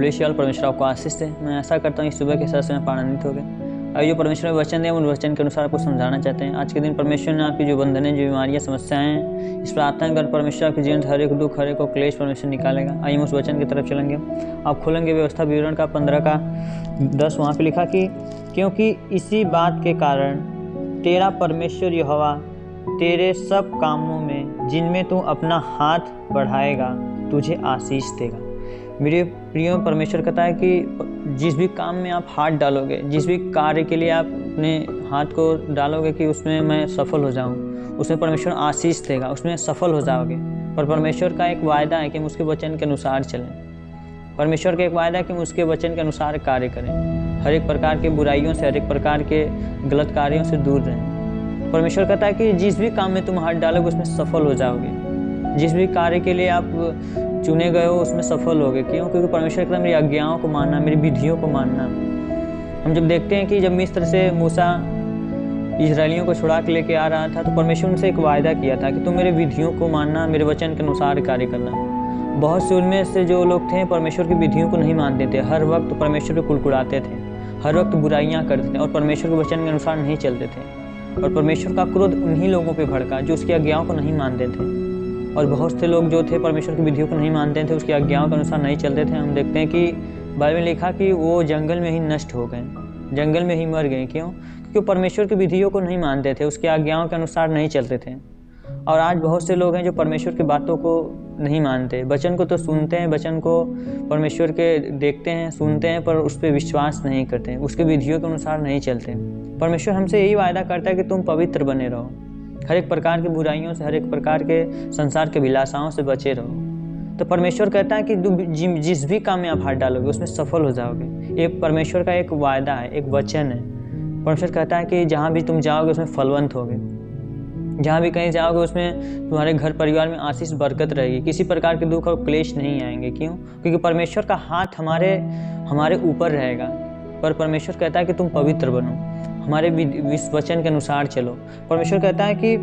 God परमेश्वर आपको आशीष दे। मैं ऐसा करता हूँ इस सुबह के सत्संग में आनंदित हो गए। और जो परमेश्वर ने वचन दिया उन वचन के अनुसार आपको समझाना चाहते हैं। आज के दिन परमेश्वर ने आपकी जो बंधनें, जो बीमारियां, समस्याएं हैं, इस प्रार्थना कर परमेश्वर आपके जीवन हर एक दुख, हर एक क्लेश परमेश्वर निकालेगा। आइए उस वचन की तरफ चलेंगे। आप खोलेंगे व्यवस्था विवरण का 15 का 10। वहाँ पे लिखा कि क्योंकि इसी बात के कारण तेरा परमेश्वर यहोवा तेरे सब कामों में जिनमें तू अपना हाथ बढ़ाएगा तुझे आशीष देगा। मेरे प्रिय, परमेश्वर कहता है कि जिस भी काम में आप हाथ डालोगे, जिस भी कार्य के लिए आप अपने हाथ को डालोगे कि उसमें मैं सफल हो जाऊं, उसमें परमेश्वर आशीष देगा, उसमें सफल हो जाओगे। पर परमेश्वर का एक वायदा है कि हम उसके वचन के अनुसार चलें। परमेश्वर का एक वायदा है कि हम उसके वचन के अनुसार कार्य करें। हर एक प्रकार के बुराइयों से, हर एक प्रकार के गलत कार्यों से दूर रहें। परमेश्वर कहता है कि जिस भी काम में तुम हाथ डालोगे उसमें सफल हो जाओगे। जिस भी कार्य के लिए आप चुने गए हो उसमें सफल होगे। क्यों? क्योंकि परमेश्वर कहता है मेरी आज्ञाओं को मानना, मेरी विधियों को मानना। हम जब देखते हैं कि जब मिस्र से मूसा इजरायलियों को छुड़ा के लेके आ रहा था तो परमेश्वर उनसे एक वायदा किया था कि तुम मेरे विधियों को मानना, मेरे वचन के अनुसार कार्य करना। बहुत से उनमें से जो लोग थे परमेश्वर की विधियों को नहीं मानते थे, हर वक्त परमेश्वर को कुड़कुड़ाते थे, हर वक्त बुराइयां करते थे और परमेश्वर के वचन के अनुसार नहीं चलते थे। और परमेश्वर का क्रोध उन्हीं लोगों पे भड़का जो उसकी आज्ञाओं को नहीं मानते थे। और बहुत से लोग जो थे परमेश्वर की विधियों को नहीं मानते थे, उसकी आज्ञाओं के अनुसार नहीं चलते थे। हम देखते हैं कि बाइबल में लिखा कि वो जंगल में ही नष्ट हो गए, जंगल में ही मर गए। क्यों? क्योंकि परमेश्वर की विधियों को नहीं मानते थे, उसकी आज्ञाओं के अनुसार नहीं चलते थे। और आज बहुत से लोग हैं जो परमेश्वर की बातों को नहीं मानते। वचन को तो सुनते हैं, वचन को परमेश्वर के देखते हैं, सुनते हैं, पर उस पर विश्वास नहीं करते, उसके विधियों के अनुसार नहीं चलते। परमेश्वर हमसे यही वायदा करता है कि तुम पवित्र बने रहो, हर एक प्रकार की बुराइयों से, हर एक प्रकार के संसार के विलासाओं से बचे रहो। तो परमेश्वर कहता है कि जिस भी काम में आप हाथ डालोगे उसमें सफल हो जाओगे। ये परमेश्वर का एक वायदा है, एक वचन है। परमेश्वर कहता है कि जहाँ भी तुम जाओगे उसमें फलवंत होगे, जहाँ भी कहीं जाओगे उसमें तुम्हारे घर परिवार में आशीष बरकत रहेगी, किसी प्रकार के दुख और क्लेश नहीं आएंगे। क्यों? क्योंकि परमेश्वर का हाथ हमारे ऊपर रहेगा। पर परमेश्वर कहता है कि तुम पवित्र बनो, हमारे वचन के अनुसार चलो। परमेश्वर कहता है कि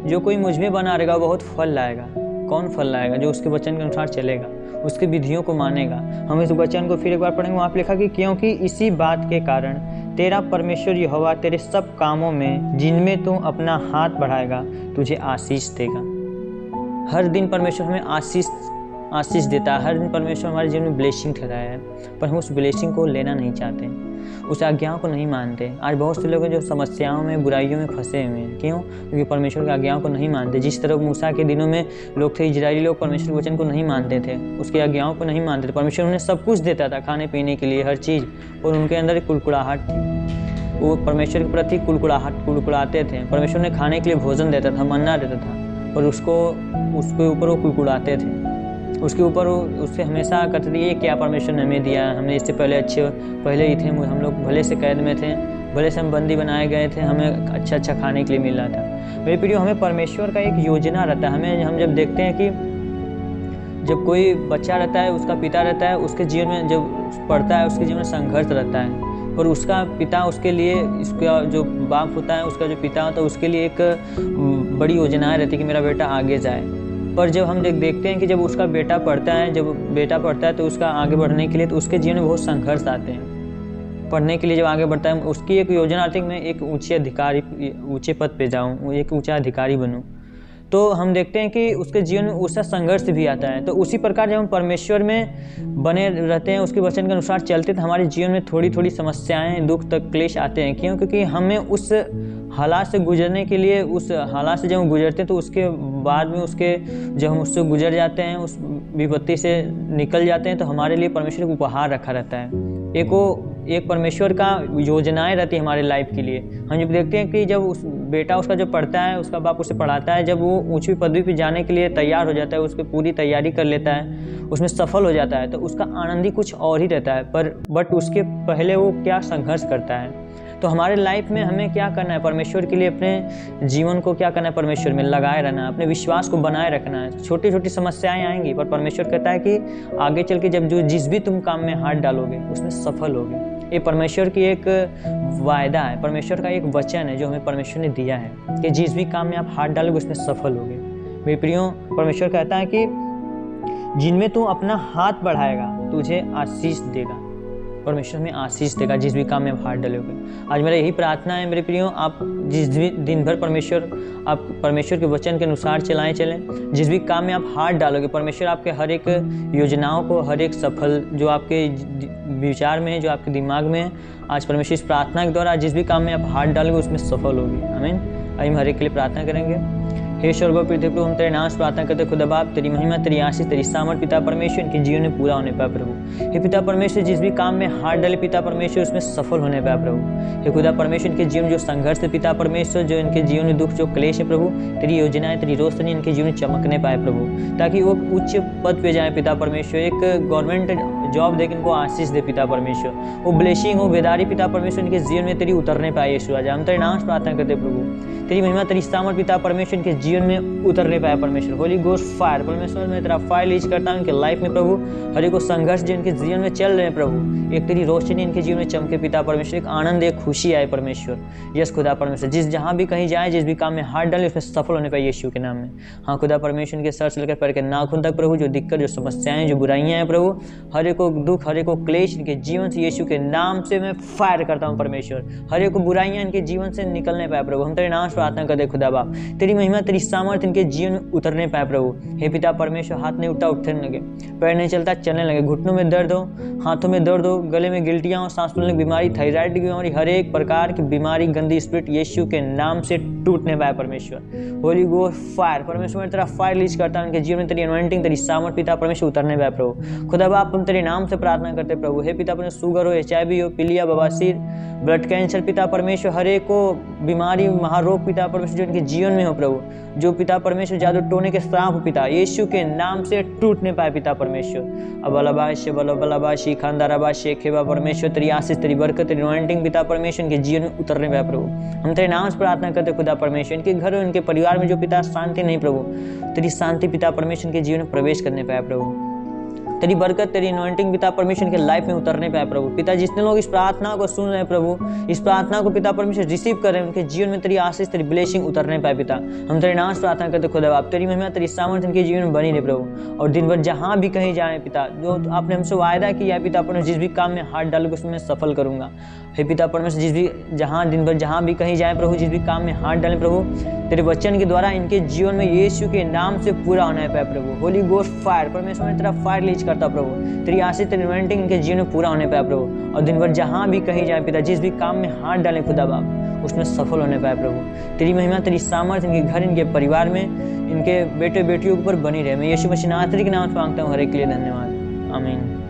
जो कोई मुझ में बना रहेगा वो बहुत फल लाएगा। कौन फल लाएगा? जो उसके वचन के अनुसार चलेगा, उसकी विधियों को मानेगा। हम इस वचन को फिर एक बार पढ़ेंगे। वहाँ पे लिखा कि क्योंकि इसी बात के कारण तेरा परमेश्वर यहोवा तेरे सब कामों में जिनमें तू अपना हाथ बढ़ाएगा तुझे आशीष देगा। हर दिन परमेश्वर हमें आशीष देता है। हर दिन परमेश्वर हमारे जीवन में ब्लेसिंग ठहराया है, पर हम उस ब्लेसिंग को लेना नहीं चाहते, उस आज्ञाओं को नहीं मानते। आज बहुत से लोग हैं जो समस्याओं में, बुराइयों में फंसे हुए हैं। क्यों? क्योंकि परमेश्वर की आज्ञाओं को नहीं मानते। जिस तरह मूसा के दिनों में लोग थे, इजरायली लोग परमेश्वर के वचन को नहीं मानते थे, उसकी आज्ञाओं को नहीं मानते थे। परमेश्वर उन्हें सब कुछ देता था, खाने पीने के लिए हर चीज़, और उनके अंदर एक कुड़कुड़ाहट थी। वो परमेश्वर के प्रति कुड़कुड़ाते थे। परमेश्वर ने खाने के लिए भोजन देता था, मन्ना देता था, पर उसके ऊपर वो कुड़कुड़ाते थे, उसके ऊपर उससे हमेशा कहते थे ये क्या परमेश्वर ने हमें दिया है, हमने इससे पहले ही थे, हम लोग भले से कैद में थे, भले से हम बंदी बनाए गए थे, हमें अच्छा खाने के लिए मिल रहा था। मेरे प्रियो, हमें परमेश्वर का एक योजना रहता है। हम जब देखते हैं कि जब कोई बच्चा रहता है, उसका पिता रहता है, उसके जीवन में जब पढ़ता है उसके जीवन में संघर्ष रहता है, और उसका पिता उसके लिए, इसका जो बाप होता है, उसका जो पिता होता है, उसके लिए एक बड़ी योजनाएं रहती है कि मेरा बेटा आगे जाए। पर जब हम देखते हैं कि जब उसका बेटा पढ़ता है, तो उसका आगे बढ़ने के लिए तो उसके जीवन में बहुत संघर्ष आते हैं। पढ़ने के लिए जब आगे बढ़ता है, उसकी एक योजना आती है कि मैं एक ऊंचे पद पे जाऊं, एक ऊंचा अधिकारी बनूं। तो हम देखते हैं कि उसके जीवन में उसका संघर्ष भी आता है। तो उसी प्रकार जब हम परमेश्वर में बने रहते हैं, उसके वचन के अनुसार चलते हैं, तो हमारे जीवन में थोड़ी थोड़ी समस्याएं, दुख तक क्लेश आते हैं। क्यों? क्योंकि हमें उस हालात से गुजरने के लिए, उस हालात से जब हम गुजरते हैं तो उसके बाद में जब हम उससे गुजर जाते हैं, उस विपत्ति से निकल जाते हैं, तो हमारे लिए परमेश्वर को उपहार रखा रहता है। एक परमेश्वर का योजनाएं रहती है हमारे लाइफ के लिए। हम जब देखते हैं कि जब उस बेटा उसका जो पढ़ता है, उसका बाप उसे पढ़ाता है, जब वो ऊंची पदवी पे जाने के लिए तैयार हो जाता है, उसकी पूरी तैयारी कर लेता है, उसमें सफल हो जाता है, तो उसका आनंद ही कुछ और ही रहता है। बट उसके पहले वो क्या संघर्ष करता है। तो हमारे लाइफ में हमें क्या करना है? परमेश्वर के लिए अपने जीवन को क्या करना है? परमेश्वर में लगाए रहना है, अपने विश्वास को बनाए रखना है। छोटी छोटी समस्याएं आएंगी, पर परमेश्वर कहता है कि आगे चल के जब जिस भी तुम काम में हाथ डालोगे उसमें सफल होगे। ये परमेश्वर की एक वायदा है, परमेश्वर का एक वचन है जो हमें परमेश्वर ने दिया है कि जिस भी काम में आप हाथ डालोगे उसमें सफल होगे। मेरे प्रियो, परमेश्वर कहता है कि जिनमें तू अपना हाथ बढ़ाएगा तुझे आशीष देगा। परमेश्वर हमें आशीष देगा जिस भी काम में आप हाथ डालोगे। आज मेरा यही प्रार्थना है मेरे प्रियो, आप जिस भी दिन भर आप परमेश्वर के वचन के अनुसार चलें। जिस भी काम में आप हाथ डालोगे, परमेश्वर आपके हर एक योजनाओं को, हर एक सफल जो आपके विचार में है, जो आपके दिमाग में है, आज परमेश्वर इस प्रार्थना के द्वारा जिस भी काम में आप हाथ डालोगे उसमें सफल होगी। आमीन। आइए हम हर एक के लिए प्रार्थना करेंगे। हे स्वर्ग पृथ्वी प्रभु, हम तेरे नाम से प्रार्थना करते खुदा बाप, तेरी महिमा, तेरी आशीष, तेरी सामर्थ पिता परमेश्वर इनके जीवन में पूरा होने पाए प्रभु। हे पिता परमेश्वर, जिस भी काम में हाथ डाले पिता परमेश्वर उसमें सफल होने पाए प्रभु। हे खुदा परमेश्वर, इनके जीवन जो संघर्ष है पिता परमेश्वर, जो इनके जीवन में दुख, जो क्लेश है प्रभु, तेरी योजनाएं, तेरी रोशनी इनके जीवन में चमकने पाए प्रभु, ताकि वो उच्च पद पे जाए पिता परमेश्वर। एक गवर्नमेंट जॉब देकर इनको आशीष दे पिता परमेश्वर, वो ब्लेसिंग हो, बेदारी पिता परमेश्वर इनके जीवन में तेरी उतरने पाए यीशु राजा। हम तेरे नाम से प्रार्थना करते प्रभु, तेरी महिमा, तेरी सामर्थ पिता परमेश्वर इनके जीवन में उतरने पाए परमेश्वर। होली गोस्ट फायर परमेश्वर, मैं तेरा फायर लीज करता हूँ इनके लाइफ में प्रभु। हर एक संघर्ष जो इनके जीवन में चल रहे हैं प्रभु, एक तेरी रोशनी इनके जीवन में चमके पिता परमेश्वर, एक आनंद, एक खुशी आए परमेश्वर। यस खुदा परमेश्वर, जहाँ भी कहीं जाए, जिस भी काम में हाथ डाले उसमें सफल होने पाए यीशु के नाम में। हाँ खुदा परमेश्वर, इनके सर से लेकर पैर के नाखून तक प्रभु, जो दिक्कत, जो समस्याएं, जो बुराइयां हैं प्रभु, हर एक को दुख, हर एक को क्लेश इनके जीवन से यीशु के नाम से मैं फायर करता हूँ परमेश्वर। हर एक को बुराइयां इनके जीवन से निकलने पाए प्रभु। हम तेरे नाम से प्रार्थना करते खुदा बाप, तेरी महिमा, तेरी सामर्थ इनके जीवन में उतरने पाए प्रभु। हे पिता परमेश्वर, हाथ नहीं उठता उठने लगे, पैर नहीं चलता चलने लगे, घुटनों में दर्द हो, हाथों में दर्द हो, गले में गिल्टियां हो, सांस फूलने की बीमारी, थायराइड की बीमारी, हर एक प्रकार की बीमारी, गंदी स्पिरिट यीशु के नाम से टूटने पाए परमेश्वर। होली गोस्ट फायर परमेश्वर, मैं तेरा फायर लीज करता हूं, उनके जीवन में तेरी अनॉइंटिंग, तेरी सामर्थ पिता परमेश्वर उतरने पाए प्रभु। खुदा बाप, हम तेरे नाम से प्रार्थना करते प्रभु। हे पिता परमेश्वर, शुगर हो, HIV हो, पीलिया, बवासीर, ब्लड कैंसर पिता परमेश्वर, हर एक को बीमारी, महारोग पिता परमेश्वर जो इनके जीवन में हो प्रभु, जो पिता परमेश्वर जादू टोने के श्राप पिता यीशु के नाम से टूटने पाए पिता परमेश्वर। अब अलबाश बलबाशी खानदाराबाशी खेबा परमेश्वर, तेरी आशीष, तेरी बरकत, तेरी अनॉइंटिंग पिता परमेश्वर इनके जीवन में उतरने पाए प्रभु। हम तेरे नाम से प्रार्थना करते खुदा परमेश्वर, इनके घर और इनके परिवार में जो पिता शांति नहीं प्रभु, तेरी शांति पिता परमेश्वर इनके जीवन में प्रवेश करने पाए प्रभु। तेरी बरकत, तेरी अनॉइंटिंग पिता परमेश्वर के लाइफ में उतरने पाए प्रभु। पिता, जितने लोग इस प्रार्थना को सुन रहे हैं प्रभु, इस प्रार्थना को पिता परमेश्वर रिसीव कर रहे हैं, उनके जीवन में तेरी आशीष, तेरी ब्लेसिंग उतरने पाए पिता। हम तेरे नाम से प्रार्थना करते खुदा बाप, तेरी महिमा, तेरी सामर्थ्य इनके जीवन में बनी रहे प्रभु। और दिन भर जहाँ भी कहीं जाए पिता, जो आपने हमसे वायदा किया पिता परमेश्वर, जिस भी काम में हाथ डालोगे उसमें सफल करूंगा। हे पिता परमेश्वर, दिन भर जहाँ भी कहीं जाए प्रभु, जिस भी काम में हाथ डालें प्रभु, तेरे वचन के द्वारा इनके जीवन में यीशु के नाम से पूरा होना है प्रभु। होली गोस्ट फायर परमेश्वर, मैं तेरा फायर लीज करता प्रभु, तेरी आशीष, तेरी अनॉइंटिंग इनके जीवन में पूरा होने पाए प्रभु। और दिन भर जहाँ भी कहीं जाए पिता, जिस भी काम में हाथ डालें खुदा बाप, उसमें सफल होने पाए प्रभु। तेरी महिमा, तेरी सामर्थ्य इनके घर, इनके परिवार में, इनके बेटे बेटियों के ऊपर बनी रहे। मैं यीशु मसीह नासरी के नाम से मांगता हूँ, हर एक के लिए धन्यवाद। आमीन।